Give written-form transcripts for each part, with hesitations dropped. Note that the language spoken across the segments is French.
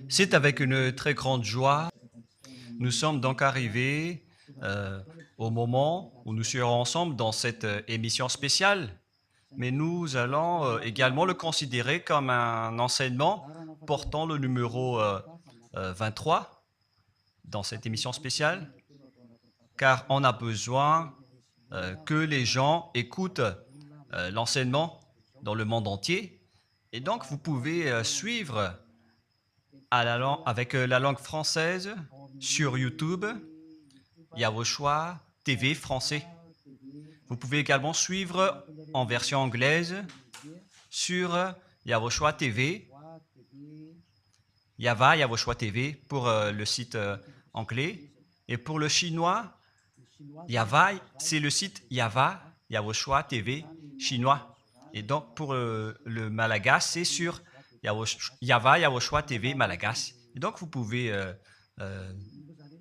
C'est avec une très grande joie. Nous sommes donc arrivés au moment où nous serons ensemble dans cette émission spéciale, mais nous allons également le considérer comme un enseignement portant le numéro 23 dans cette émission spéciale, car on a besoin que les gens écoutent l'enseignement dans le monde entier. Et donc, vous pouvez suivre avec la langue française sur YouTube, Yawoshua TV français. Vous pouvez également suivre en version anglaise sur Yawoshua TV, Yawoshua TV pour le site anglais. Et pour le chinois, c'est le site Yawoshua TV chinois. Et donc pour le malagas, c'est sur Yawoshua TV malagas. Et donc vous pouvez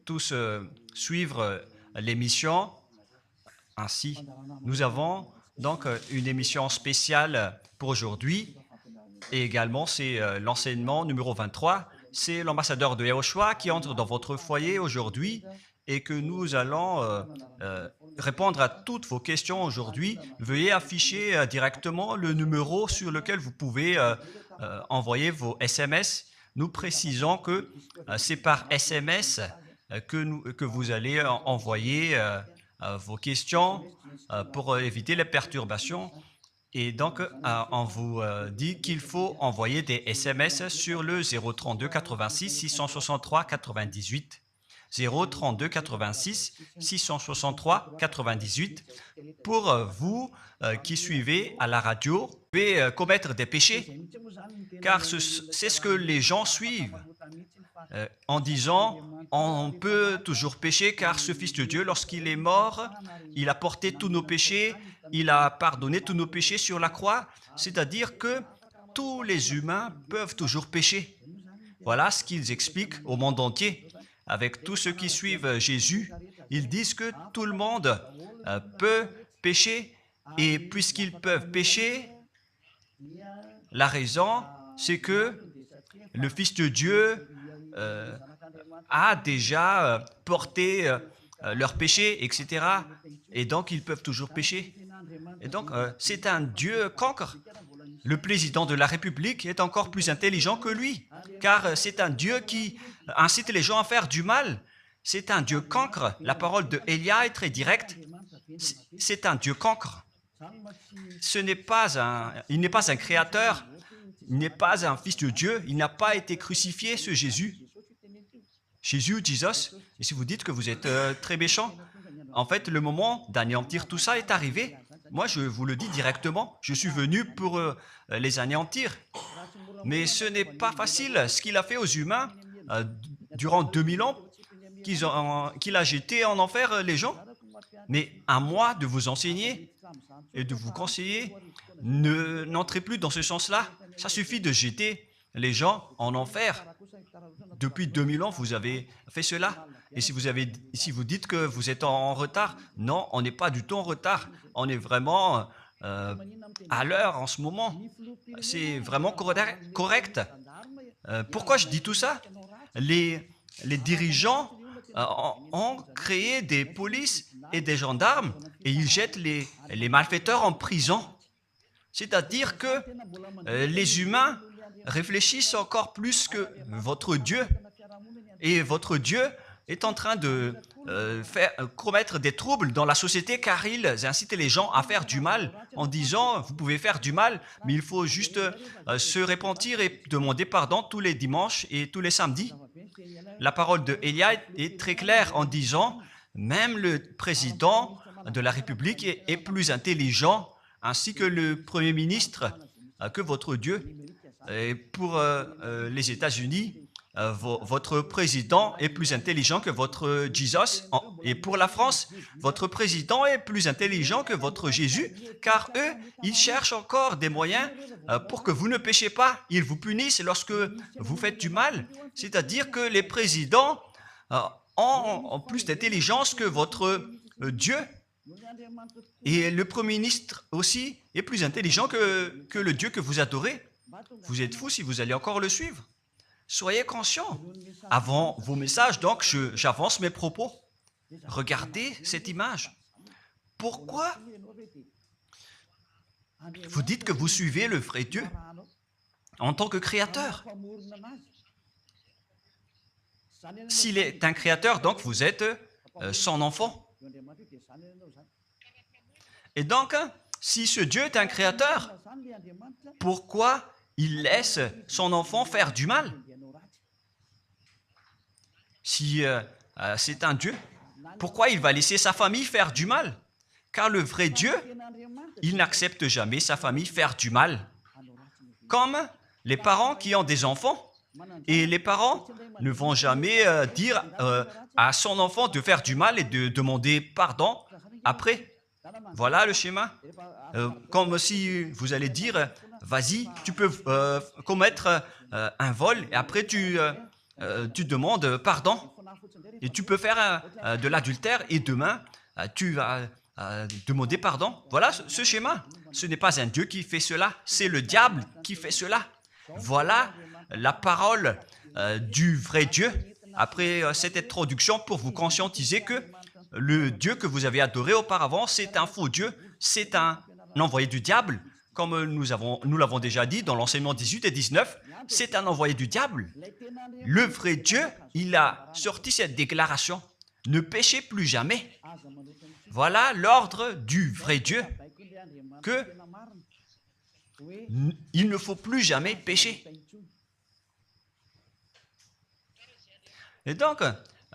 tous suivre l'émission ainsi. Nous avons donc une émission spéciale pour aujourd'hui et également c'est l'enseignement numéro 23. C'est l'ambassadeur de Yawoshua qui entre dans votre foyer aujourd'hui et que nous allons répondre à toutes vos questions aujourd'hui. Veuillez afficher directement le numéro sur lequel vous pouvez envoyer vos SMS. Nous précisons que c'est par SMS que vous allez envoyer vos questions pour éviter les perturbations. Et donc, on vous dit qu'il faut envoyer des SMS sur le 032 86 663 98. 032 86 663 98. Pour vous qui suivez à la radio, vous pouvez commettre des péchés, car c'est ce que les gens suivent en disant on peut toujours pécher car ce Fils de Dieu, lorsqu'il est mort, il a porté tous nos péchés, il a pardonné tous nos péchés sur la croix, c'est-à-dire que tous les humains peuvent toujours pécher. Voilà ce qu'ils expliquent au monde entier. Avec tous ceux qui suivent Jésus, ils disent que tout le monde peut pécher et puisqu'ils peuvent pécher, la raison, c'est que le Fils de Dieu a déjà porté leurs péchés, etc. Et donc, ils peuvent toujours pécher. Et donc, c'est un Dieu cancre. Le président de la République est encore plus intelligent que lui, car c'est un Dieu qui incite les gens à faire du mal. C'est un Dieu cancre. La parole de Élia est très directe. C'est un Dieu cancre. Il n'est pas un créateur, il n'est pas un fils de Dieu, il n'a pas été crucifié, ce Jésus. Jesus. Et si vous dites que vous êtes très méchant, en fait, le moment d'anéantir tout ça est arrivé. Moi, je vous le dis directement, je suis venu pour les anéantir. Mais ce n'est pas facile. Ce qu'il a fait aux humains durant 2000 ans, qu'il a jeté en enfer les gens. Mais à moi de vous enseigner et de vous conseiller, n'entrez plus dans ce sens-là. Ça suffit de jeter les gens en enfer. Depuis 2000 ans, vous avez fait cela. Et si vous dites que vous êtes en retard, non, on n'est pas du tout en retard. On est vraiment à l'heure en ce moment. C'est vraiment correct. Pourquoi je dis tout ça? Les dirigeants ont créé des polices et des gendarmes et ils jettent les malfaiteurs en prison. C'est-à-dire que les humains réfléchissent encore plus que votre Dieu. Et votre Dieu est en train de commettre des troubles dans la société car ils incitent les gens à faire du mal en disant vous pouvez faire du mal, mais il faut juste se repentir et demander pardon tous les dimanches et tous les samedis. La parole de Élia est très claire en disant même le président de la République est plus intelligent ainsi que le Premier ministre que votre Dieu. Et pour les États-Unis, votre président est plus intelligent que votre Jesus. Et pour la France, votre président est plus intelligent que votre Jésus, car eux, ils cherchent encore des moyens pour que vous ne péchiez pas. Ils vous punissent lorsque vous faites du mal. C'est-à-dire que les présidents ont plus d'intelligence que votre Dieu. Et le Premier ministre aussi est plus intelligent que le Dieu que vous adorez. Vous êtes fous si vous allez encore le suivre. Soyez conscients. Avant vos messages, donc, j'avance mes propos. Regardez cette image. Pourquoi vous dites que vous suivez le vrai Dieu en tant que créateur? S'il est un créateur, donc vous êtes son enfant. Et donc, si ce Dieu est un créateur, pourquoi il laisse son enfant faire du mal? Si c'est un Dieu, pourquoi il va laisser sa famille faire du mal? Car le vrai Dieu, il n'accepte jamais sa famille faire du mal. Comme les parents qui ont des enfants. Et les parents ne vont jamais dire à son enfant de faire du mal et de demander pardon après. Voilà le schéma. Comme si vous allez dire, vas-y, tu peux commettre un vol et après tu demandes pardon. Et tu peux faire de l'adultère et demain, tu vas demander pardon. Voilà ce schéma. Ce n'est pas un Dieu qui fait cela, c'est le diable qui fait cela. Voilà la parole du vrai Dieu. Après cette introduction, pour vous conscientiser que le Dieu que vous avez adoré auparavant, c'est un faux Dieu, c'est un envoyé du diable. Comme nous l'avons déjà dit dans l'enseignement 18 et 19, c'est un envoyé du diable. Le vrai Dieu, il a sorti cette déclaration. Ne péchez plus jamais. Voilà l'ordre du vrai Dieu. Que il ne faut plus jamais pécher. Et donc,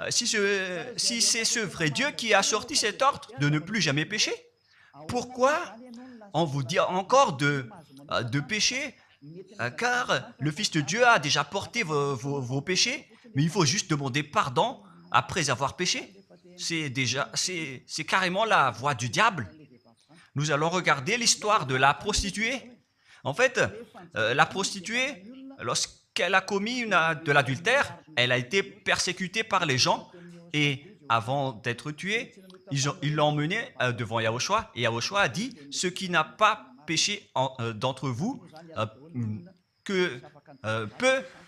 si c'est ce vrai Dieu qui a sorti cet ordre de ne plus jamais pécher, pourquoi on vous dit encore de pécher? Car le Fils de Dieu a déjà porté vos péchés, mais il faut juste demander pardon après avoir péché. C'est carrément la voie du diable. Nous allons regarder l'histoire de la prostituée. En fait, la prostituée, lorsqu'elle a commis de l'adultère, elle a été persécutée par les gens et avant d'être tuée, ils l'ont emmenée devant Yahushua et Yahushua a dit « Ce qui n'a pas péché d'entre vous peut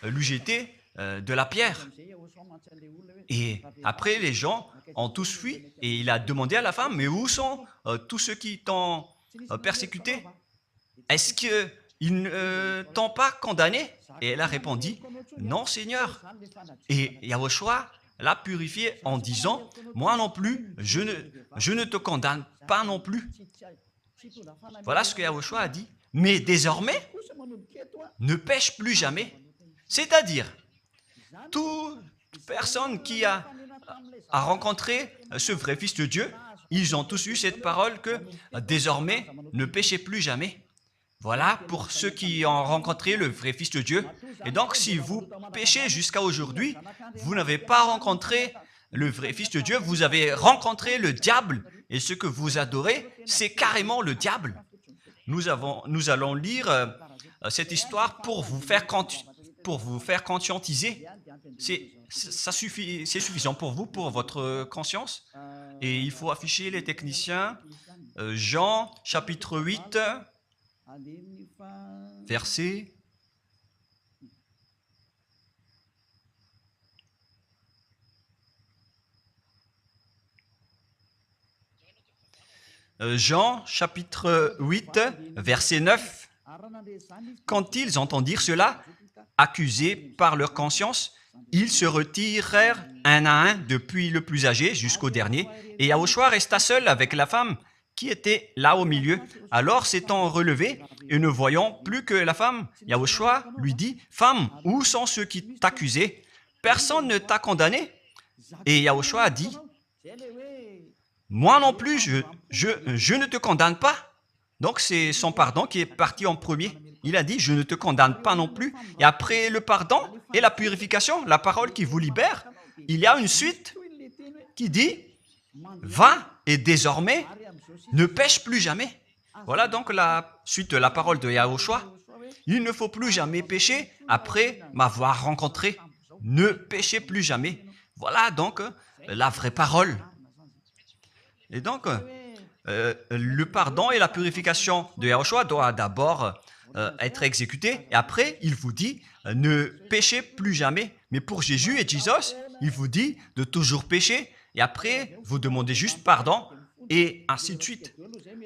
lui jeter de la pierre. » Et après, les gens ont tous fui et il a demandé à la femme « Mais où sont tous ceux qui t'ont persécuté? Est-ce qu'ils ne t'ont pas condamné ?» Et elle a répondu « Non, Seigneur. » Et Yahushua l'a purifié en disant « Moi non plus, je ne te condamne pas non plus. » Voilà ce que Yahushua a dit. Mais désormais, ne pêche plus jamais. C'est-à-dire, toute personne qui a rencontré ce vrai Fils de Dieu, ils ont tous eu cette parole que désormais, ne péchez plus jamais. Voilà pour ceux qui ont rencontré le vrai Fils de Dieu. Et donc, si vous péchez jusqu'à aujourd'hui, vous n'avez pas rencontré le vrai Fils de Dieu, vous avez rencontré le diable. Et ce que vous adorez, c'est carrément le diable. Nous allons lire cette histoire pour vous faire conscientiser. C'est suffisant pour vous, pour votre conscience. Et il faut afficher les techniciens. Jean, chapitre 8, verset... Jean, chapitre 8, verset 9. Quand ils entendirent cela, accusés par leur conscience, ils se retirèrent un à un, depuis le plus âgé jusqu'au dernier, et Yahushua resta seul avec la femme qui était là au milieu. Alors, s'étant relevé et ne voyant plus que la femme, Yahushua lui dit, « Femme, où sont ceux qui t'accusaient? Personne ne t'a condamné ?» Et Yahushua a dit, « Moi non plus, je ne te condamne pas. » Donc, c'est son pardon qui est parti en premier. Il a dit, je ne te condamne pas non plus. Et après le pardon et la purification, la parole qui vous libère, il y a une suite qui dit, va et désormais, ne pêche plus jamais. Voilà donc la suite de la parole de Yahushua. Il ne faut plus jamais pécher après m'avoir rencontré. Ne péchez plus jamais. Voilà donc la vraie parole. Et donc, le pardon et la purification de Yahushua doivent d'abord être exécuté. Et après, il vous dit, ne péchez plus jamais. Mais pour Jésus et Jesus, il vous dit de toujours pécher. Et après, vous demandez juste pardon et ainsi de suite.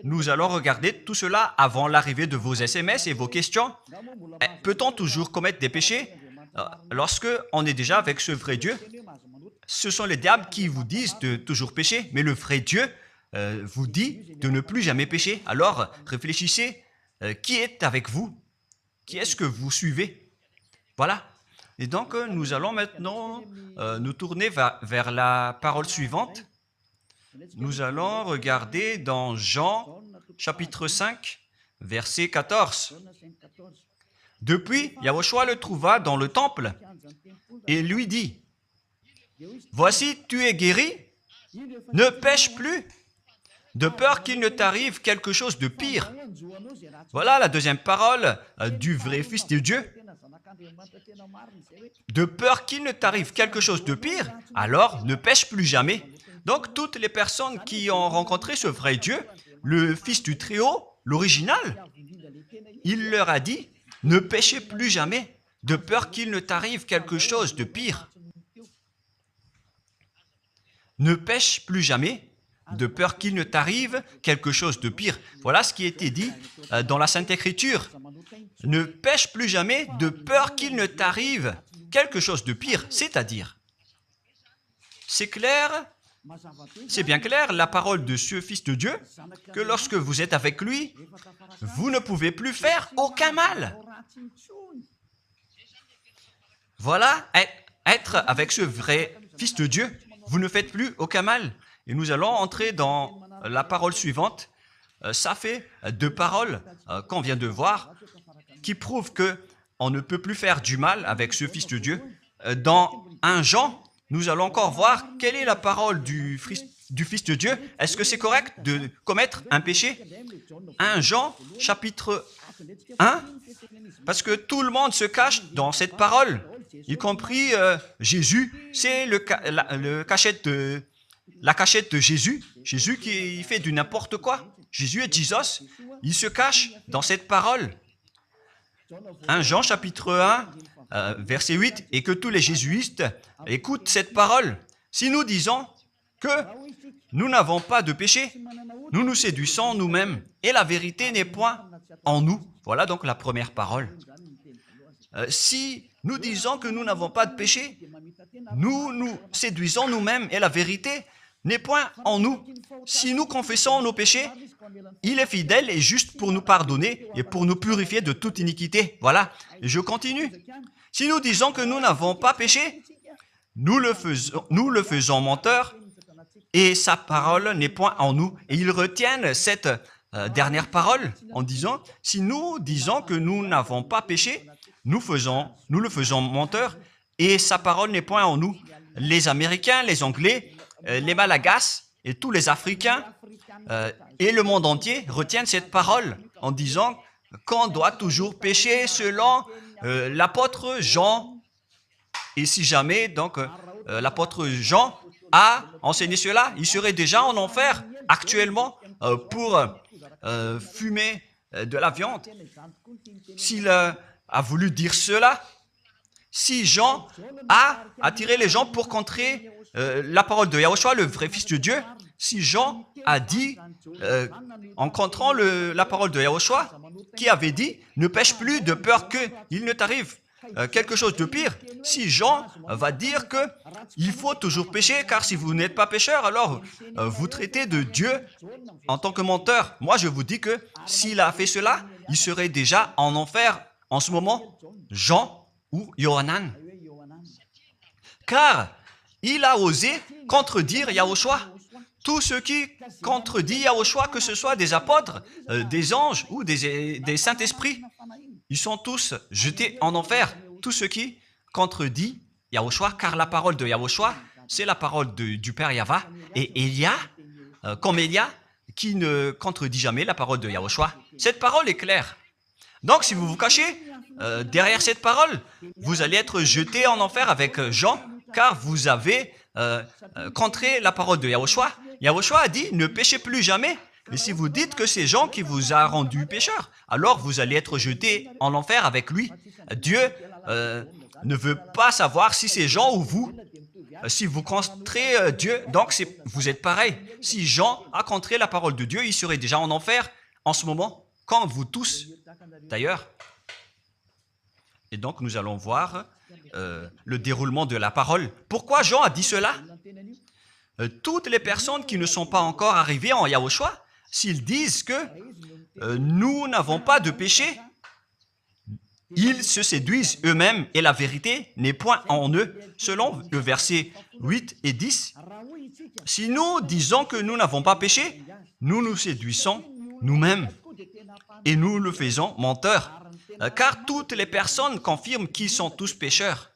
Nous allons regarder tout cela avant l'arrivée de vos SMS et vos questions. Peut-on toujours commettre des péchés lorsque on est déjà avec ce vrai Dieu? Ce sont les diables qui vous disent de toujours pécher, mais le vrai Dieu vous dit de ne plus jamais pécher. Alors, réfléchissez, qui est avec vous? Qui est-ce que vous suivez? Voilà. Et donc, nous allons maintenant nous tourner vers la parole suivante. Nous allons regarder dans Jean, chapitre 5, verset 14. Depuis, Yahushua le trouva dans le temple et lui dit, « Voici, tu es guéri, ne pêche plus, de peur qu'il ne t'arrive quelque chose de pire. » Voilà la deuxième parole du vrai Fils de Dieu. De peur qu'il ne t'arrive quelque chose de pire, alors ne pêche plus jamais. Donc, toutes les personnes qui ont rencontré ce vrai Dieu, le Fils du Très-Haut, l'original, il leur a dit, ne péchez plus jamais, de peur qu'il ne t'arrive quelque chose de pire. Ne pêche plus jamais, de peur qu'il ne t'arrive quelque chose de pire. Voilà ce qui a été dit dans la Sainte Écriture. Ne pêche plus jamais, de peur qu'il ne t'arrive quelque chose de pire. C'est-à-dire, c'est clair, c'est bien clair, la parole de ce Fils de Dieu, que lorsque vous êtes avec lui, vous ne pouvez plus faire aucun mal. Voilà, être avec ce vrai Fils de Dieu, vous ne faites plus aucun mal. Et nous allons entrer dans la parole suivante. Ça fait deux paroles qu'on vient de voir qui prouvent qu'on ne peut plus faire du mal avec ce Fils de Dieu. Dans 1 Jean, nous allons encore voir quelle est la parole du Fils de Dieu. Est-ce que c'est correct de commettre un péché? 1 Jean, chapitre 1, parce que tout le monde se cache dans cette parole, y compris Jésus. C'est la cachette de Jésus. Jésus qui fait du n'importe quoi. Jésus et Jesus, ils se cachent dans cette parole. 1 Jean, chapitre 1, verset 8, et que tous les jésuites écoutent cette parole. Si nous disons que nous n'avons pas de péché, nous nous séduisons nous-mêmes, et la vérité n'est point en nous. Voilà donc la première parole. Si nous disons que nous n'avons pas de péché, nous nous séduisons nous-mêmes, et la vérité n'est point en nous. Si nous confessons nos péchés, il est fidèle et juste pour nous pardonner et pour nous purifier de toute iniquité. Voilà, et je continue. Si nous disons que nous n'avons pas péché, nous le faisons menteur et sa parole n'est point en nous. Et ils retiennent cette dernière parole en disant, si nous disons que nous n'avons pas péché, nous le faisons menteur et sa parole n'est point en nous. Les Américains, les Anglais, les Malagasy et tous les Africains et le monde entier retiennent cette parole en disant qu'on doit toujours pécher selon l'apôtre Jean. Et si jamais donc l'apôtre Jean a enseigné cela, il serait déjà en enfer actuellement pour fumer de la viande. S'il a voulu dire cela, si Jean a attiré les gens pour contrer la parole de Yahushua, le vrai Fils de Dieu, si Jean a dit, en contrant la parole de Yahushua, qui avait dit, ne pêche plus de peur qu'il ne t'arrive quelque chose de pire, si Jean va dire qu'il faut toujours pécher, car si vous n'êtes pas pécheur, alors vous traitez de Dieu en tant que menteur. Moi, je vous dis que s'il a fait cela, il serait déjà en enfer en ce moment, Jean ou Yohanan. Car il a osé contredire Yahushua. Tous ceux qui contredisent Yahushua, que ce soit des apôtres, des anges ou des saints-esprits, ils sont tous jetés en enfer. Tous ceux qui contredisent Yahushua, car la parole de Yahushua, c'est la parole du Père Yahva. Et Élia, comme Élia, qui ne contredit jamais la parole de Yahushua. Cette parole est claire. Donc, si vous vous cachez derrière cette parole, vous allez être jeté en enfer avec Jean, car vous avez contré la parole de Yahushua. Yahushua a dit, ne péchez plus jamais, Et si vous dites que c'est Jean qui vous a rendu pécheur, alors vous allez être jeté en enfer avec lui. Dieu ne veut pas savoir si c'est Jean ou vous. Si vous contrez Dieu, donc vous êtes pareil. Si Jean a contré la parole de Dieu, il serait déjà en enfer en ce moment, comme vous tous d'ailleurs. Et donc nous allons voir le déroulement de la parole. Pourquoi Jean a dit cela? Toutes les personnes qui ne sont pas encore arrivées en Yahushua, s'ils disent que nous n'avons pas de péché, ils se séduisent eux-mêmes et la vérité n'est point en eux. Selon le verset 8 et 10, si nous disons que nous n'avons pas péché, nous nous séduisons nous-mêmes et nous le faisons menteur. Car toutes les personnes confirment qu'ils sont tous pécheurs.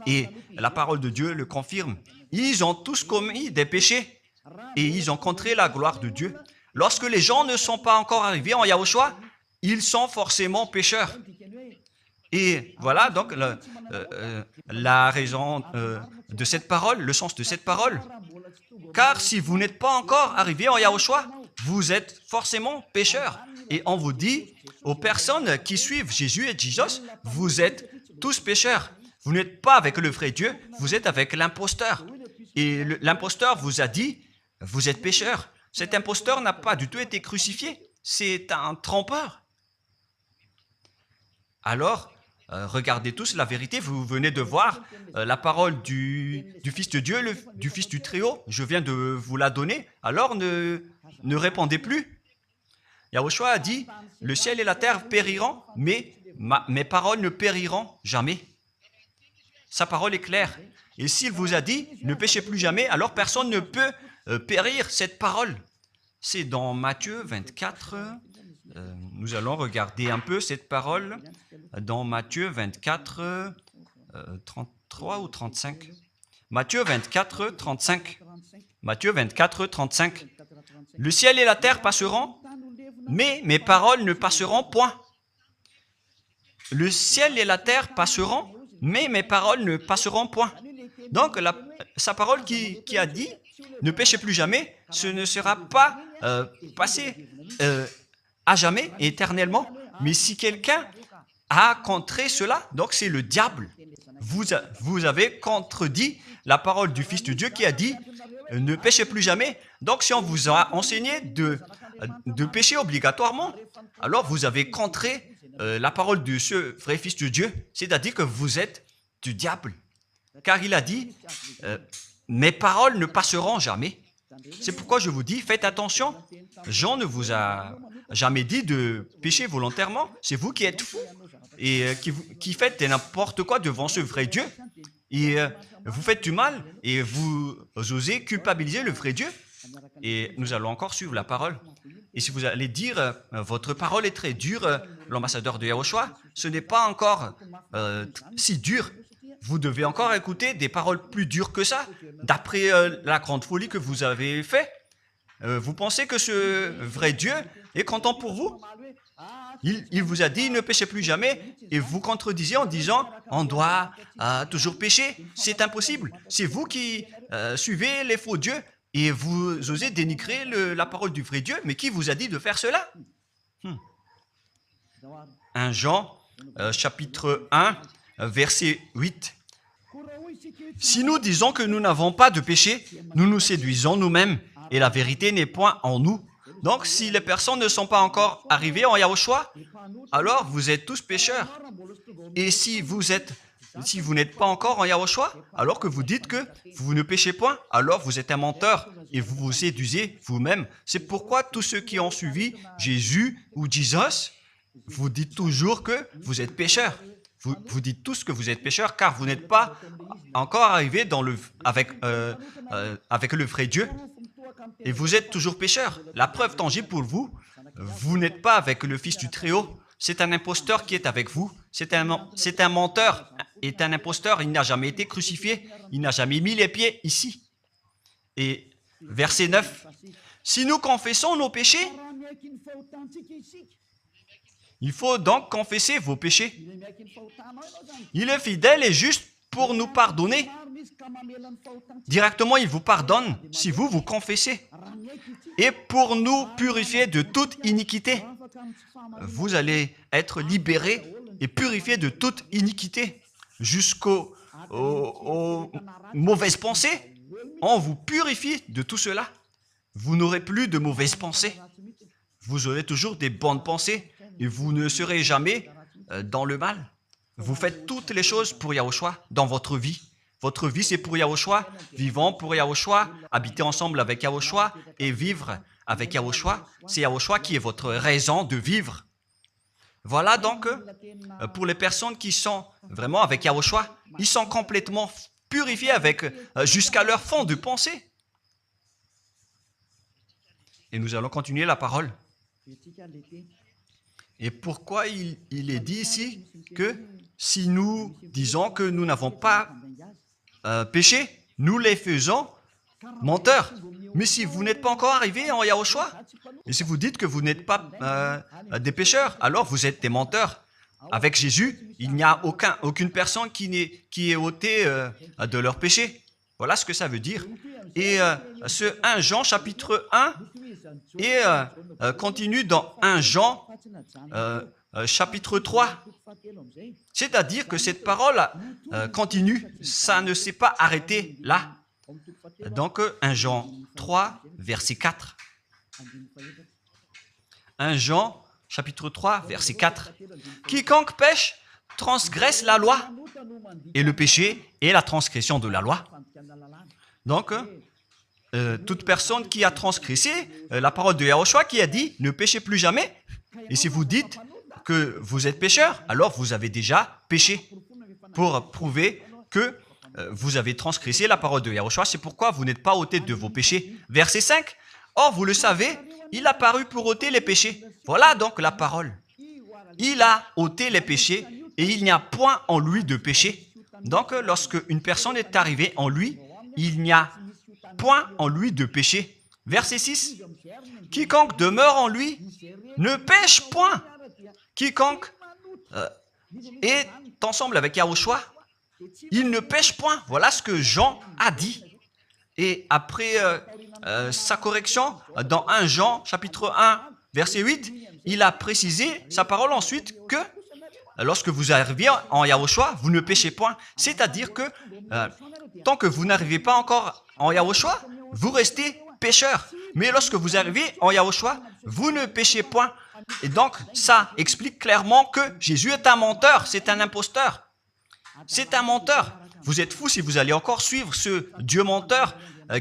Et la parole de Dieu le confirme. Ils ont tous commis des péchés et ils ont contré la gloire de Dieu. Lorsque les gens ne sont pas encore arrivés en Yahushua, ils sont forcément pécheurs. Et voilà donc la raison de cette parole, le sens de cette parole. Car si vous n'êtes pas encore arrivé en Yahushua, vous êtes forcément pécheurs. Et on vous dit aux personnes qui suivent Jésus et Jesus, vous êtes tous pécheurs. Vous n'êtes pas avec le vrai Dieu, vous êtes avec l'imposteur. Et l'imposteur vous a dit, vous êtes pécheurs. Cet imposteur n'a pas du tout été crucifié. C'est un trompeur. Alors, regardez tous la vérité. Vous venez de voir la parole du Fils de Dieu, du Fils du Très-Haut. Je viens de vous la donner. Alors, ne répondez plus. Yahushua a dit, le ciel et la terre périront, mais mes paroles ne périront jamais. Sa parole est claire. Et s'il vous a dit, ne péchez plus jamais, alors personne ne peut périr cette parole. C'est dans Matthieu 24. Nous allons regarder un peu cette parole dans Matthieu 24, 33 ou 35. Matthieu 24, 35. Matthieu 24, 35. Le ciel et la terre passeront, mais mes paroles ne passeront point. Le ciel et la terre passeront, mais mes paroles ne passeront point. Donc, sa parole qui a dit, ne péchez plus jamais, ce ne sera pas passé à jamais, éternellement. Mais si quelqu'un a contré cela, donc c'est le diable. Vous avez contredit la parole du Fils de Dieu qui a dit, ne péchez plus jamais. Donc, si on vous a enseigné de pécher obligatoirement, alors vous avez contré la parole de ce vrai Fils de Dieu, c'est-à-dire que vous êtes du diable. Car il a dit, mes paroles ne passeront jamais. C'est pourquoi je vous dis, faites attention. Jean ne vous a jamais dit de pécher volontairement. C'est vous qui êtes fous et qui faites n'importe quoi devant ce vrai Dieu. Et vous faites du mal et vous osez culpabiliser le vrai Dieu. Et nous allons encore suivre la parole. Et si vous allez dire, votre parole est très dure, l'ambassadeur de Yahushua, ce n'est pas encore si dur. Vous devez encore écouter des paroles plus dures que ça, d'après la grande folie que vous avez fait. Vous pensez que ce vrai Dieu est content pour vous? Il vous a dit, ne péchez plus jamais, et vous contredisez en disant, on doit toujours pécher. C'est impossible. C'est vous qui suivez les faux dieux, et vous osez dénigrer la parole du vrai Dieu. Mais qui vous a dit de faire cela? 1 Jean, chapitre 1, verset 8. Si nous disons que nous n'avons pas de péché, nous nous séduisons nous-mêmes, et la vérité n'est point en nous. Donc, si les personnes ne sont pas encore arrivées en Yahushua, alors vous êtes tous pécheurs. Et si vous n'êtes pas encore en Yahushua, alors que vous dites que vous ne péchez point, alors vous êtes un menteur et vous vous séduisez vous-même. C'est pourquoi tous ceux qui ont suivi Jésus ou Jesus, vous dites toujours que vous êtes pécheurs. Vous dites tous que vous êtes pécheurs car vous n'êtes pas encore arrivés avec le vrai Dieu. Et vous êtes toujours pécheurs. La preuve tangible pour vous, vous n'êtes pas avec le Fils du Très-Haut. C'est un imposteur qui est avec vous. C'est un menteur. C'est un imposteur. Il n'a jamais été crucifié. Il n'a jamais mis les pieds ici. Et verset 9. Si nous confessons nos péchés, il faut donc confesser vos péchés. Il est fidèle et juste pour nous pardonner. Directement, il vous pardonne si vous confessez. et pour nous purifier de toute iniquité. Vous allez être libérés et purifiés de toute iniquité aux mauvaises pensées. On vous purifie de tout cela. Vous n'aurez plus de mauvaises pensées. Vous aurez toujours des bonnes pensées et vous ne serez jamais dans le mal. Vous faites toutes les choses pour Yahushua dans votre vie. Votre vie, c'est pour Yahushua. Vivons pour Yahushua, habiter ensemble avec Yahushua et vivre avec Yahushua. C'est Yahushua qui est votre raison de vivre. Voilà donc, pour les personnes qui sont vraiment avec Yahushua, ils sont complètement purifiés jusqu'à leur fond de pensée. Et nous allons continuer la parole. Et pourquoi il est dit ici que si nous disons que nous n'avons pas péché, nous les faisons menteurs. Mais si vous n'êtes pas encore arrivé en Yahushua, et si vous dites que vous n'êtes pas des pécheurs, alors vous êtes des menteurs. Avec Jésus, il n'y a aucune personne qui est ôtée de leur péché. Voilà ce que ça veut dire. Et ce 1 Jean chapitre 1 et continue dans 1 Jean chapitre 3. C'est-à-dire que cette parole continue, ça ne s'est pas arrêté là. Donc 1 Jean 3, verset 4. 1 Jean chapitre 3, verset 4. Quiconque pêche transgresse la loi, et le péché est la transgression de la loi. Donc, toute personne qui a transgressé la parole de Yahushua qui a dit « ne péchez plus jamais ». Et si vous dites que vous êtes pécheur, alors vous avez déjà péché pour prouver que vous avez transgressé la parole de Yahushua. C'est pourquoi vous n'êtes pas ôté de vos péchés. Verset 5. Or, vous le savez, il a paru pour ôter les péchés. Voilà donc la parole. Il a ôté les péchés et il n'y a point en lui de péché. Donc, lorsque une personne est arrivée en lui, il n'y a point en lui de péché. Verset 6. Quiconque demeure en lui ne pêche point. Quiconque est ensemble avec Yahushua, il ne pêche point. Voilà ce que Jean a dit. Et après sa correction, dans 1 Jean, chapitre 1, verset 8, il a précisé sa parole ensuite que lorsque vous arrivez en Yahushua, vous ne péchez point. C'est-à-dire que tant que vous n'arrivez pas encore en Yahushua, vous restez pécheur. Mais lorsque vous arrivez en Yahushua, vous ne péchez point. Et donc, ça explique clairement que Jésus est un menteur, c'est un imposteur. C'est un menteur. Vous êtes fous si vous allez encore suivre ce Dieu menteur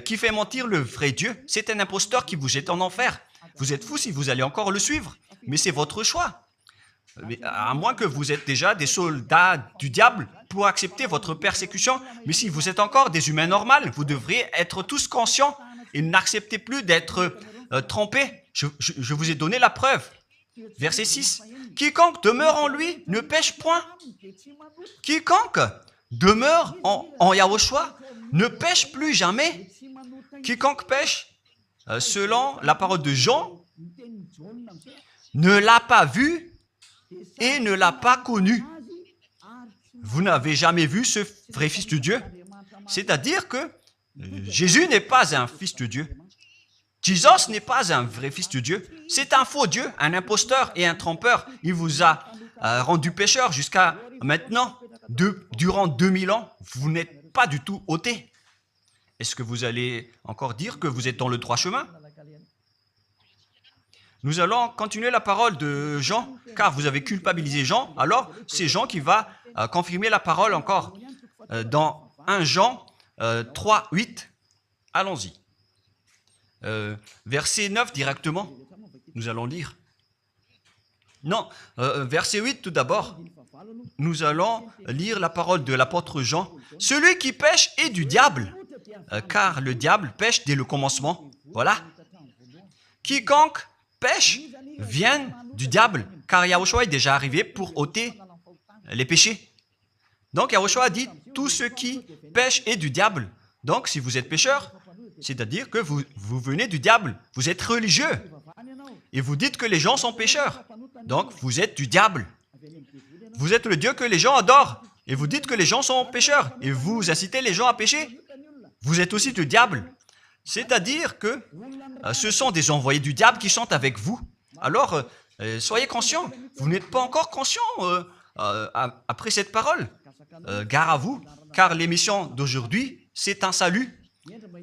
qui fait mentir le vrai Dieu. C'est un imposteur qui vous jette en enfer. Vous êtes fous si vous allez encore le suivre. Mais c'est votre choix. Mais à moins que vous êtes déjà des soldats du diable pour accepter votre persécution. Mais si vous êtes encore des humains normaux, vous devriez être tous conscients et n'acceptez plus d'être trompés. Je vous ai donné la preuve. Verset 6. Quiconque demeure en lui ne pêche point. Quiconque demeure en Yahushua ne pêche plus jamais. Quiconque pêche, selon la parole de Jean, ne l'a pas vu et ne l'a pas connu. Vous n'avez jamais vu ce vrai Fils de Dieu. C'est-à-dire que Jésus n'est pas un Fils de Dieu. Jésus n'est pas un vrai Fils de Dieu. C'est un faux Dieu, un imposteur et un trompeur. Il vous a rendu pécheur jusqu'à maintenant. Durant 2000 ans, vous n'êtes pas du tout ôté. Est-ce que vous allez encore dire que vous êtes dans le droit chemin? Nous allons continuer la parole de Jean, car vous avez culpabilisé Jean. Alors, c'est Jean qui va confirmer la parole encore. Dans 1 Jean 3, 8, allons-y. Verset 9 directement, nous allons lire. Non, verset 8 tout d'abord. Nous allons lire la parole de l'apôtre Jean. Celui qui pêche est du diable, car le diable pêche dès le commencement. Voilà. Quiconque pêche vient du diable, car Yahushua est déjà arrivé pour ôter les péchés. Donc Yahushua a dit, tout ce qui pêche est du diable. Donc si vous êtes pécheur, c'est-à-dire que vous venez du diable, vous êtes religieux, et vous dites que les gens sont pécheurs. Donc vous êtes du diable. Vous êtes le Dieu que les gens adorent, et vous dites que les gens sont pécheurs, et vous incitez les gens à pécher. Vous êtes aussi du diable. C'est-à-dire que ce sont des envoyés du diable qui sont avec vous. Alors, soyez conscients. Vous n'êtes pas encore conscients après cette parole. Gare à vous, car l'émission d'aujourd'hui, c'est un salut.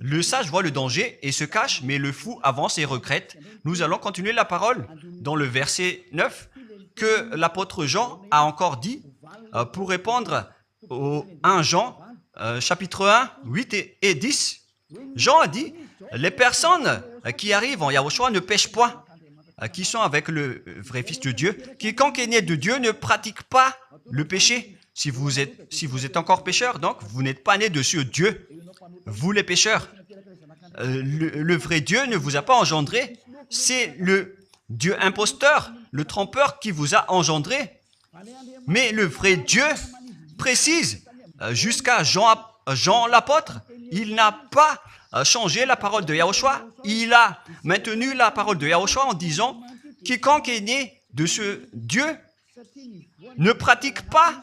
Le sage voit le danger et se cache, mais le fou avance et regrette. Nous allons continuer la parole dans le verset 9 que l'apôtre Jean a encore dit pour répondre au 1 Jean, chapitre 1, 8 et 10. Jean a dit, les personnes qui arrivent en Yahushua ne pêchent point, qui sont avec le vrai Fils de Dieu. Quiconque est né de Dieu ne pratique pas le péché. Si vous êtes encore pécheur, donc vous n'êtes pas né de ce Dieu. Vous les pécheurs, le vrai Dieu ne vous a pas engendré. C'est le Dieu imposteur, le trompeur qui vous a engendré. Mais le vrai Dieu précise, jusqu'à Jean l'apôtre, il n'a pas changé la parole de Yahushua. Il a maintenu la parole de Yahushua en disant, quiconque est né de ce Dieu ne pratique pas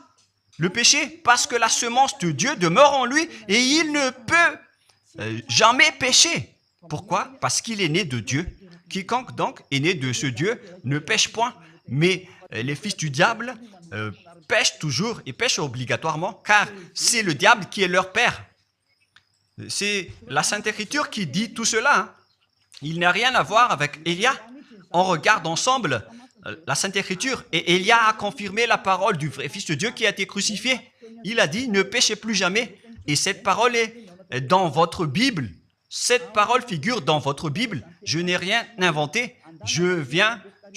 le péché parce que la semence de Dieu demeure en lui et il ne peut jamais pécher. Pourquoi? Parce qu'il est né de Dieu. Quiconque donc est né de ce Dieu ne pêche point. Mais les fils du diable pêchent toujours et pêchent obligatoirement car c'est le diable qui est leur père. C'est la Sainte Écriture qui dit tout cela. Hein. Il n'a rien à voir avec Élia. On regarde ensemble la Sainte Écriture et Élia a confirmé la parole du vrai Fils de Dieu qui a été crucifié. Il a dit, ne péchez plus jamais. Et cette parole est dans votre Bible. Cette parole figure dans votre Bible. Je n'ai rien inventé. Je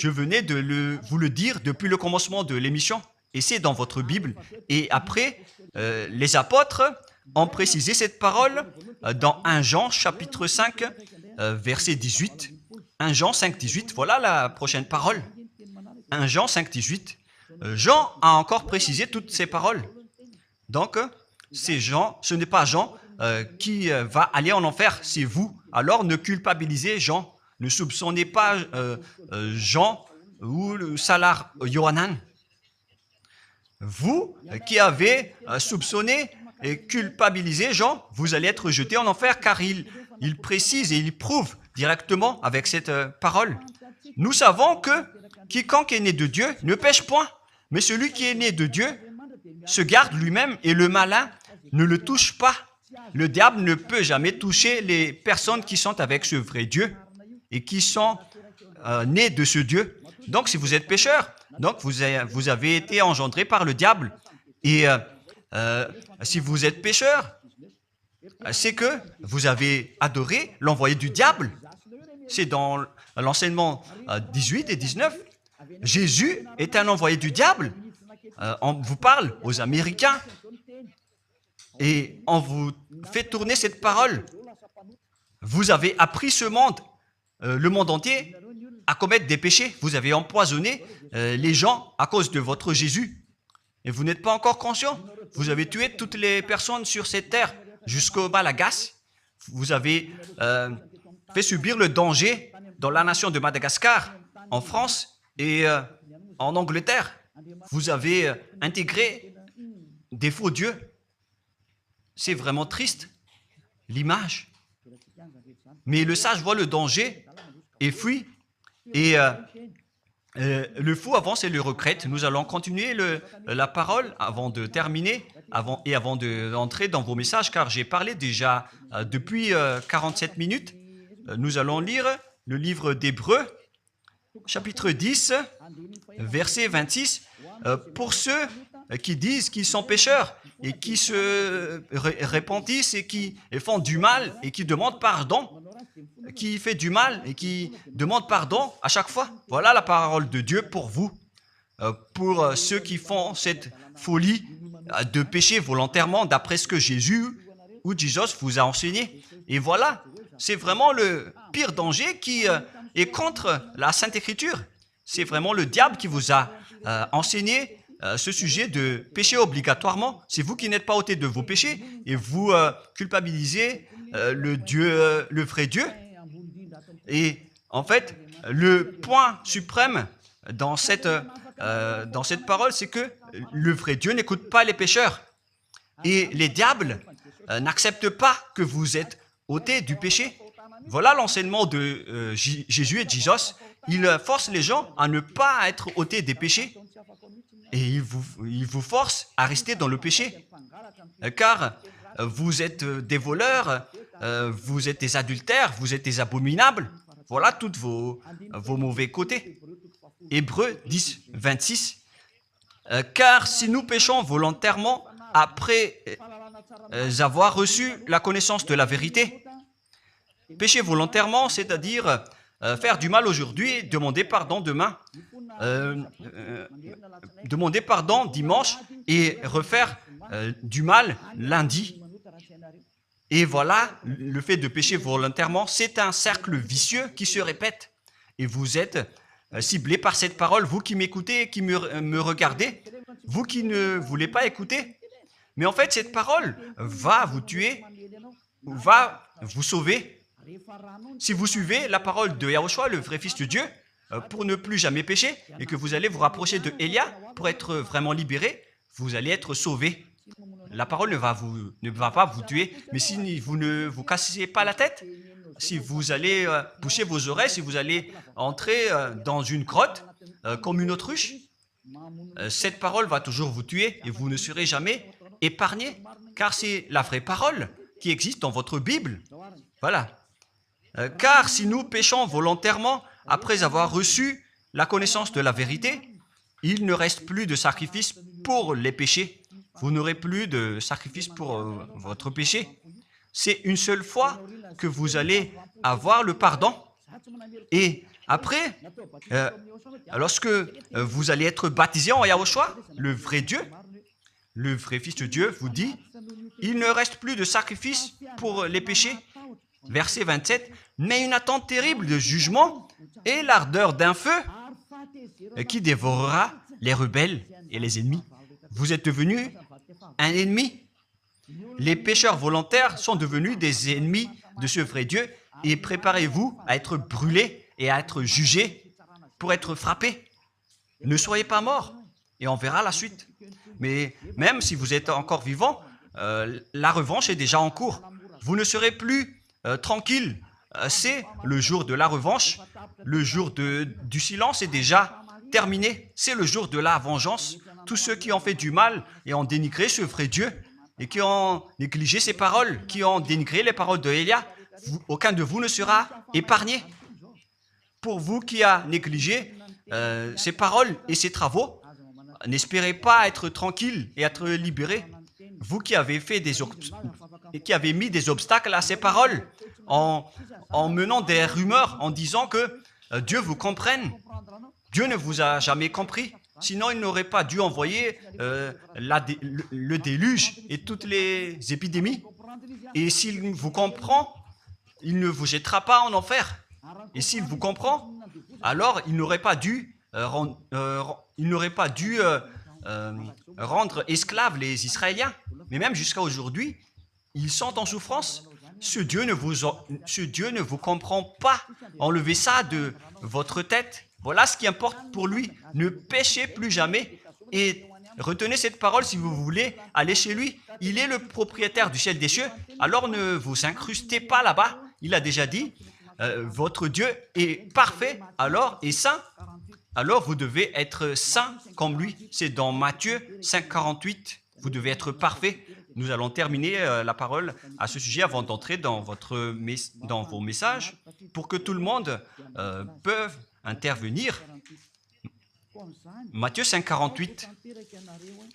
venais de vous le dire depuis le commencement de l'émission. Et c'est dans votre Bible. Et après, les apôtres ont précisé cette parole dans 1 Jean, chapitre 5, verset 18. 1 Jean 5, 18, voilà la prochaine parole. 1 Jean 5, 18. Jean a encore précisé toutes ces paroles. Donc, c'est Jean, ce n'est pas Jean qui va aller en enfer, c'est vous. Alors, ne culpabilisez Jean. Ne soupçonnez pas Jean ou le Salar Yohanan. Vous qui avez soupçonné et culpabilisé Jean, vous allez être jeté en enfer car il précise et il prouve directement avec cette parole. Nous savons que quiconque est né de Dieu ne pêche point, mais celui qui est né de Dieu se garde lui-même et le malin ne le touche pas. Le diable ne peut jamais toucher les personnes qui sont avec ce vrai Dieu et qui sont nées de ce Dieu. Donc, si vous êtes pécheur, donc vous avez été engendré par le diable. Et si vous êtes pécheur, c'est que vous avez adoré l'envoyé du diable. C'est dans l'enseignement 18 et 19. Jésus est un envoyé du diable. On vous parle aux Américains et on vous fait tourner cette parole. Vous avez appris ce monde, le monde entier, à commettre des péchés. Vous avez empoisonné les gens à cause de votre Jésus. Et vous n'êtes pas encore conscient. Vous avez tué toutes les personnes sur cette terre jusqu'au Malagas. Vous avez fait subir le danger dans la nation de Madagascar, en France et en Angleterre. Vous avez intégré des faux dieux. C'est vraiment triste, l'image. Mais le sage voit le danger et fuit. Et le fou avance et le regrette. Nous allons continuer la parole avant de terminer avant d'entrer dans vos messages, car j'ai parlé déjà depuis 47 minutes. Nous allons lire le livre d'Hébreux, chapitre 10, verset 26. Pour ceux qui disent qu'ils sont pécheurs et qui se repentissent et qui font du mal et qui demandent pardon, qui fait du mal et qui demande pardon à chaque fois. Voilà la parole de Dieu pour vous, pour ceux qui font cette folie de pécher volontairement d'après ce que Jésus ou Jesus vous a enseigné. Et voilà, c'est vraiment le pire danger qui est contre la Sainte Écriture. C'est vraiment le diable qui vous a enseigné ce sujet de péché obligatoirement. C'est vous qui n'êtes pas ôté de vos péchés et vous culpabilisez le vrai Dieu. Et en fait, le point suprême dans cette parole, c'est que le vrai Dieu n'écoute pas les pécheurs. Et les diables n'acceptent pas que vous êtes ôtés du péché. Voilà l'enseignement de Jésus et Jesus. Il force les gens à ne pas être ôtés des péchés. Et il vous force à rester dans le péché. Car vous êtes des voleurs, vous êtes des adultères, vous êtes des abominables. Voilà tous vos mauvais côtés. Hébreux 10, 26. Car si nous péchons volontairement après avoir reçu la connaissance de la vérité, pécher volontairement, c'est-à-dire faire du mal aujourd'hui, demander pardon demain, demander pardon dimanche et refaire du mal lundi. Et voilà, le fait de pécher volontairement, c'est un cercle vicieux qui se répète. Et vous êtes ciblé par cette parole, vous qui m'écoutez, qui me regardez, vous qui ne voulez pas écouter. Mais en fait, cette parole va vous tuer, va vous sauver. Si vous suivez la parole de Yahushua, le vrai Fils de Dieu, pour ne plus jamais pécher, et que vous allez vous rapprocher de Élia pour être vraiment libéré, vous allez être sauvé. La parole ne va pas vous tuer, mais si vous ne vous cassez pas la tête, si vous allez boucher vos oreilles, si vous allez entrer dans une grotte comme une autruche, cette parole va toujours vous tuer et vous ne serez jamais épargné, car c'est la vraie parole qui existe dans votre Bible. Voilà. Car si nous péchons volontairement après avoir reçu la connaissance de la vérité, il ne reste plus de sacrifice pour les péchés. Vous n'aurez plus de sacrifice pour votre péché. C'est une seule fois que vous allez avoir le pardon. Et après, lorsque vous allez être baptisé en Yahushua, le vrai Dieu, le vrai Fils de Dieu vous dit, il ne reste plus de sacrifice pour les péchés. Verset 27, mais une attente terrible de jugement et l'ardeur d'un feu qui dévorera les rebelles et les ennemis. Vous êtes devenu un ennemi. Les pécheurs volontaires sont devenus des ennemis de ce vrai Dieu et préparez-vous à être brûlés et à être jugés pour être frappés. Ne soyez pas morts et on verra la suite. Mais même si vous êtes encore vivant, la revanche est déjà en cours. Vous ne serez plus tranquille. C'est le jour de la revanche. Le jour du silence est déjà terminé. C'est le jour de la vengeance. Tous ceux qui ont fait du mal et ont dénigré ce vrai Dieu et qui ont négligé ses paroles, qui ont dénigré les paroles de Élia, aucun de vous ne sera épargné. Pour vous qui avez négligé ses paroles et ses travaux, n'espérez pas être tranquille et être libéré. Vous qui avez mis des obstacles à ces paroles en menant des rumeurs, en disant que Dieu vous comprenne. Dieu ne vous a jamais compris. Sinon, il n'aurait pas dû envoyer le déluge et toutes les épidémies. Et s'il vous comprend, il ne vous jettera pas en enfer. Et s'il vous comprend, alors il n'aurait pas dû rendre esclaves les Israéliens. Mais même jusqu'à aujourd'hui, ils sont en souffrance. Ce Dieu ne vous comprend pas. Enlevez ça de votre tête. Voilà ce qui importe pour lui. Ne péchez plus jamais et retenez cette parole si vous voulez aller chez lui. Il est le propriétaire du ciel des cieux. Alors ne vous incrustez pas là-bas. Il a déjà dit, votre Dieu est parfait alors et saint. Alors vous devez être saint comme lui. C'est dans Matthieu 5, 48. Vous devez être parfait. Nous allons terminer la parole à ce sujet avant d'entrer dans vos messages pour que tout le monde peut intervenir. Matthieu 5, 48.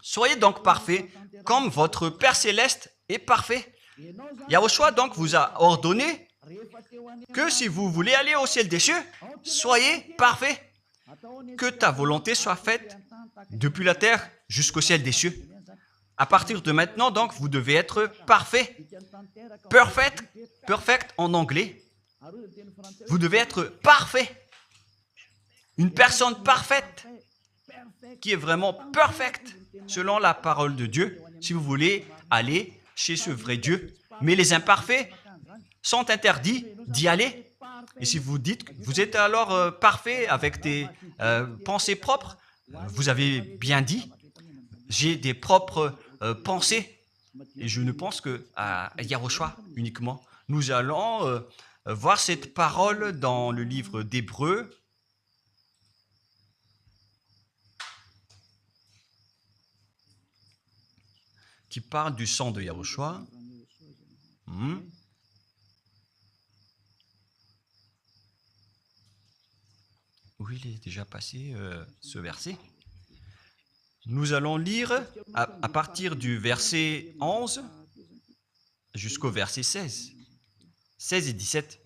Soyez donc parfaits comme votre Père Céleste est parfait. Yahushua donc vous a ordonné que si vous voulez aller au ciel des cieux, soyez parfaits. Que ta volonté soit faite depuis la terre jusqu'au ciel des cieux. À partir de maintenant, donc, vous devez être parfait. Perfect en anglais. Vous devez être parfait. Une personne parfaite qui est vraiment perfecte selon la parole de Dieu, si vous voulez aller chez ce vrai Dieu. Mais les imparfaits sont interdits d'y aller. Et si vous dites que vous êtes alors parfait avec des pensées propres, vous avez bien dit, j'ai des propres pensées et je ne pense qu'à Yahushua uniquement. Nous allons voir cette parole dans le livre d'Hébreux. Qui parle du sang de Yahushua. Où il est déjà passé ce verset. Nous allons lire à partir du verset 11 jusqu'au verset 16. 16 et 17.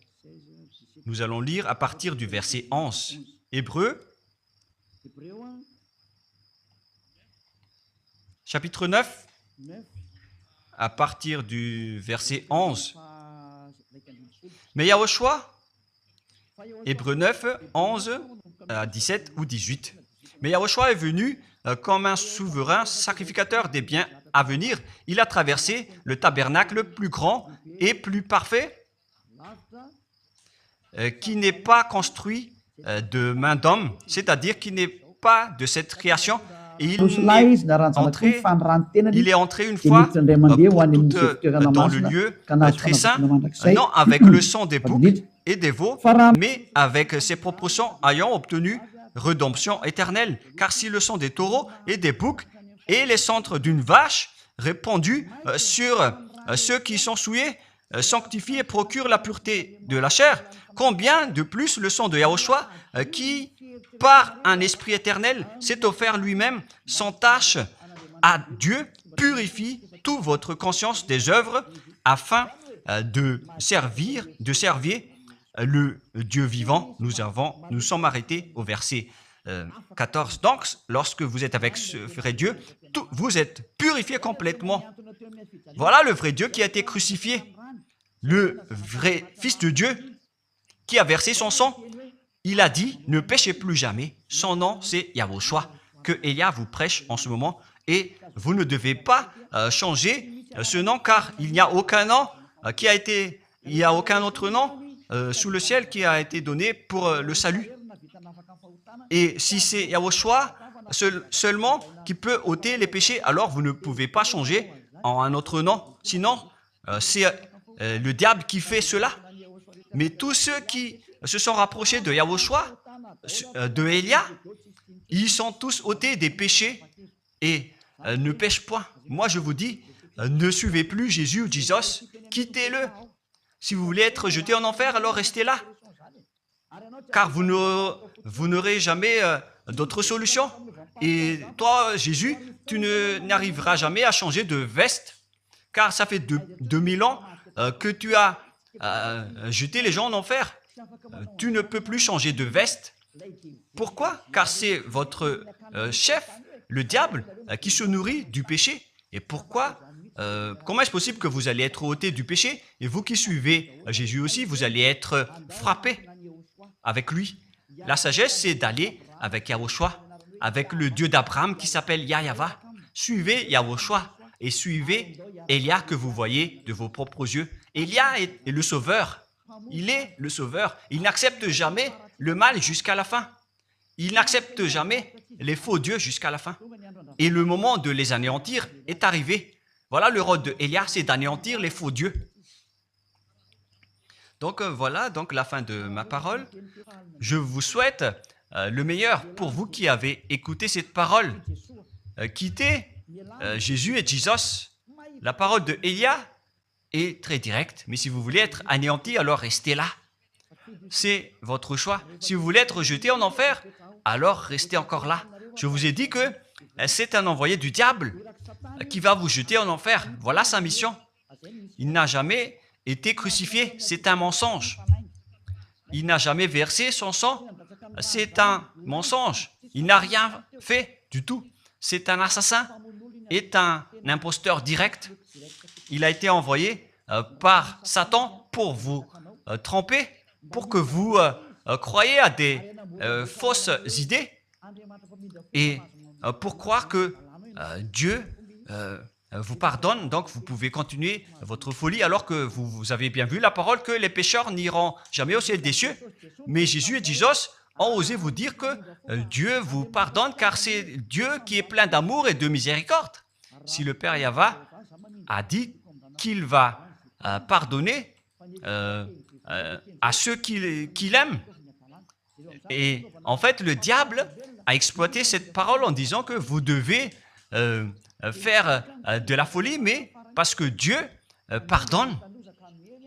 Nous allons lire à partir du verset 11. Hébreux, chapitre 9, à partir du verset 11. Mais Yahushua, Hébreux 9, 11 à 17 ou 18. Mais Yahushua est venu comme un souverain sacrificateur des biens à venir. Il a traversé le tabernacle plus grand et plus parfait, qui n'est pas construit de main d'homme, c'est-à-dire qui n'est pas de cette création. Et il est entré une fois pour toutes dans le lieu très saint, non avec le sang des boucs et des veaux, mais avec ses propres sangs ayant obtenu rédemption éternelle. Car si le sang des taureaux et des boucs et les cendres d'une vache répandus sur ceux qui sont souillés sanctifient et procurent la pureté de la chair, combien de plus le sang de Yahushua qui, par un esprit éternel, s'est offert lui-même sans tâche à Dieu, purifie toute votre conscience des œuvres afin de servir le Dieu vivant. Nous sommes arrêtés au verset 14. Donc, lorsque vous êtes avec ce vrai Dieu, vous êtes purifiés complètement. Voilà le vrai Dieu qui a été crucifié, le vrai Fils de Dieu qui a versé son sang. Il a dit, ne péchez plus jamais. Son nom, c'est Yahushua, que Elia vous prêche en ce moment. Et vous ne devez pas changer ce nom, car il n'y a aucun nom il n'y a aucun autre nom sous le ciel qui a été donné pour le salut. Et si c'est Yahushua seulement qui peut ôter les péchés, alors vous ne pouvez pas changer en un autre nom. Sinon, c'est le diable qui fait cela. Mais tous ceux qui se sont rapprochés de Yahushua, de Elia, ils sont tous ôtés des péchés et ne pêchent point. Moi, je vous dis, ne suivez plus Jésus ou Jesus, quittez-le. Si vous voulez être jeté en enfer, alors restez là. Car vous n'aurez jamais d'autre solution. Et toi, Jésus, tu n'arriveras jamais à changer de veste, car ça fait 2000 ans que tu as jeté les gens en enfer. Tu ne peux plus changer de veste. Pourquoi? Car c'est votre chef, le diable, qui se nourrit du péché. Et pourquoi? Comment est-ce possible que vous allez être ôté du péché et vous qui suivez Jésus aussi, vous allez être frappé avec lui? La sagesse, c'est d'aller avec Yahushua, avec le Dieu d'Abraham qui s'appelle Yahva. Suivez Yahushua et suivez Elia que vous voyez de vos propres yeux. Elia est le sauveur. Il est le sauveur. Il n'accepte jamais le mal jusqu'à la fin. Il n'accepte jamais les faux dieux jusqu'à la fin. Et le moment de les anéantir est arrivé. Voilà le rôle de Elia, c'est d'anéantir les faux dieux. Donc voilà donc la fin de ma parole. Je vous souhaite le meilleur pour vous qui avez écouté cette parole. Quittez Jésus et Jesus. La parole de Elia est très directe, mais si vous voulez être anéanti, alors restez là. C'est votre choix. Si vous voulez être jeté en enfer, alors restez encore là. Je vous ai dit que c'est un envoyé du diable qui va vous jeter en enfer. Voilà sa mission. Il n'a jamais été crucifié. C'est un mensonge. Il n'a jamais versé son sang. C'est un mensonge. Il n'a rien fait du tout. C'est un assassin, est un imposteur direct. Il a été envoyé par Satan pour vous tromper, pour que vous croyiez à des fausses idées et pour croire que Dieu vous pardonne, donc vous pouvez continuer votre folie alors que vous avez bien vu la parole que les pécheurs n'iront jamais au ciel des cieux. Mais Jésus et Jesus ont osé vous dire que Dieu vous pardonne car c'est Dieu qui est plein d'amour et de miséricorde. Si le Père Yahva a dit qu'il va pardonner à ceux qui l'aiment. Et en fait, le diable a exploité cette parole en disant que vous devez faire de la folie, mais parce que Dieu pardonne.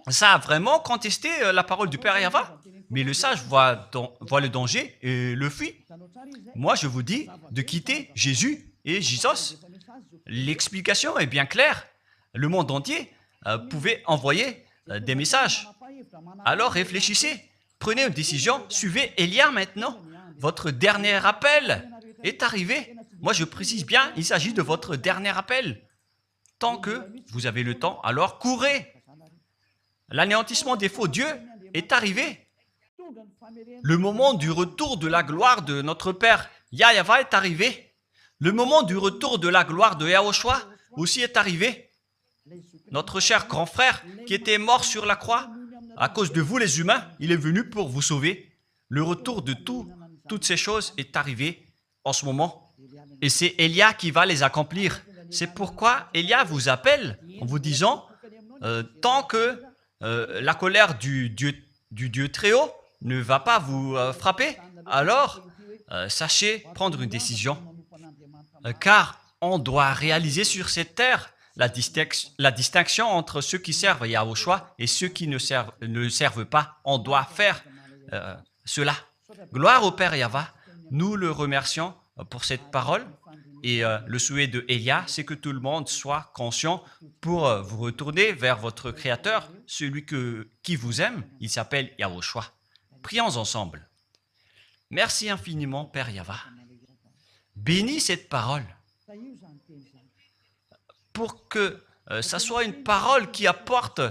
Ça a vraiment contesté la parole du Père Yahva. Mais le sage voit le danger et le fuit. Moi, je vous dis de quitter Jésus et Jésus. L'explication est bien claire. Le monde entier pouvait envoyer des messages. Alors réfléchissez, prenez une décision, suivez Élia maintenant. Votre dernier appel est arrivé. Moi, je précise bien, il s'agit de votre dernier appel. Tant que vous avez le temps, alors courez. L'anéantissement des faux dieux est arrivé. Le moment du retour de la gloire de notre Père Yahva est arrivé. Le moment du retour de la gloire de Yahushua aussi est arrivé. Notre cher grand frère qui était mort sur la croix, à cause de vous les humains, il est venu pour vous sauver. Le retour de toutes ces choses est arrivé en ce moment. Et c'est Élia qui va les accomplir. C'est pourquoi Élia vous appelle en vous disant, tant que la colère du Dieu très haut ne va pas vous frapper, alors sachez prendre une décision. Car on doit réaliser sur cette terre la distinction entre ceux qui servent Yahushua et ceux qui ne servent pas. On doit faire cela. Gloire au Père Yahva. Nous le remercions pour cette parole. Et le souhait de Élia, c'est que tout le monde soit conscient pour vous retourner vers votre Créateur, celui qui vous aime. Il s'appelle Yahushua. Prions ensemble. Merci infiniment, Père Yahva. Bénis cette parole pour que ça soit une parole qui apporte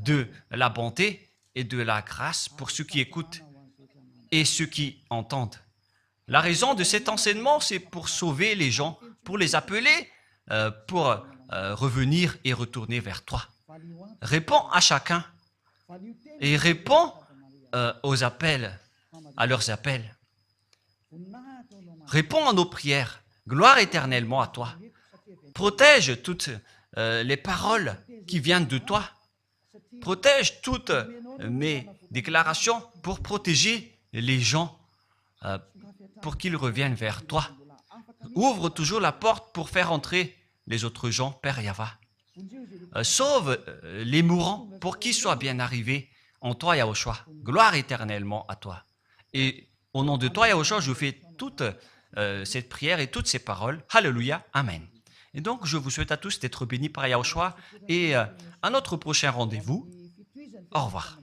de la bonté et de la grâce pour ceux qui écoutent et ceux qui entendent. La raison de cet enseignement, c'est pour sauver les gens, pour les appeler, pour revenir et retourner vers toi. Réponds à chacun et réponds aux appels, à leurs appels. Réponds à nos prières. Gloire éternellement à toi. Protège toutes les paroles qui viennent de toi. Protège toutes mes déclarations pour protéger les gens, pour qu'ils reviennent vers toi. Ouvre toujours la porte pour faire entrer les autres gens, Père Yahva. Sauve les mourants pour qu'ils soient bien arrivés en toi, Yahushua. Gloire éternellement à toi. Et au nom de toi, Yahushua, je fais toute cette prière et toutes ces paroles. Alléluia. Amen. Et donc, je vous souhaite à tous d'être bénis par Yahushua et à notre prochain rendez-vous. Au revoir.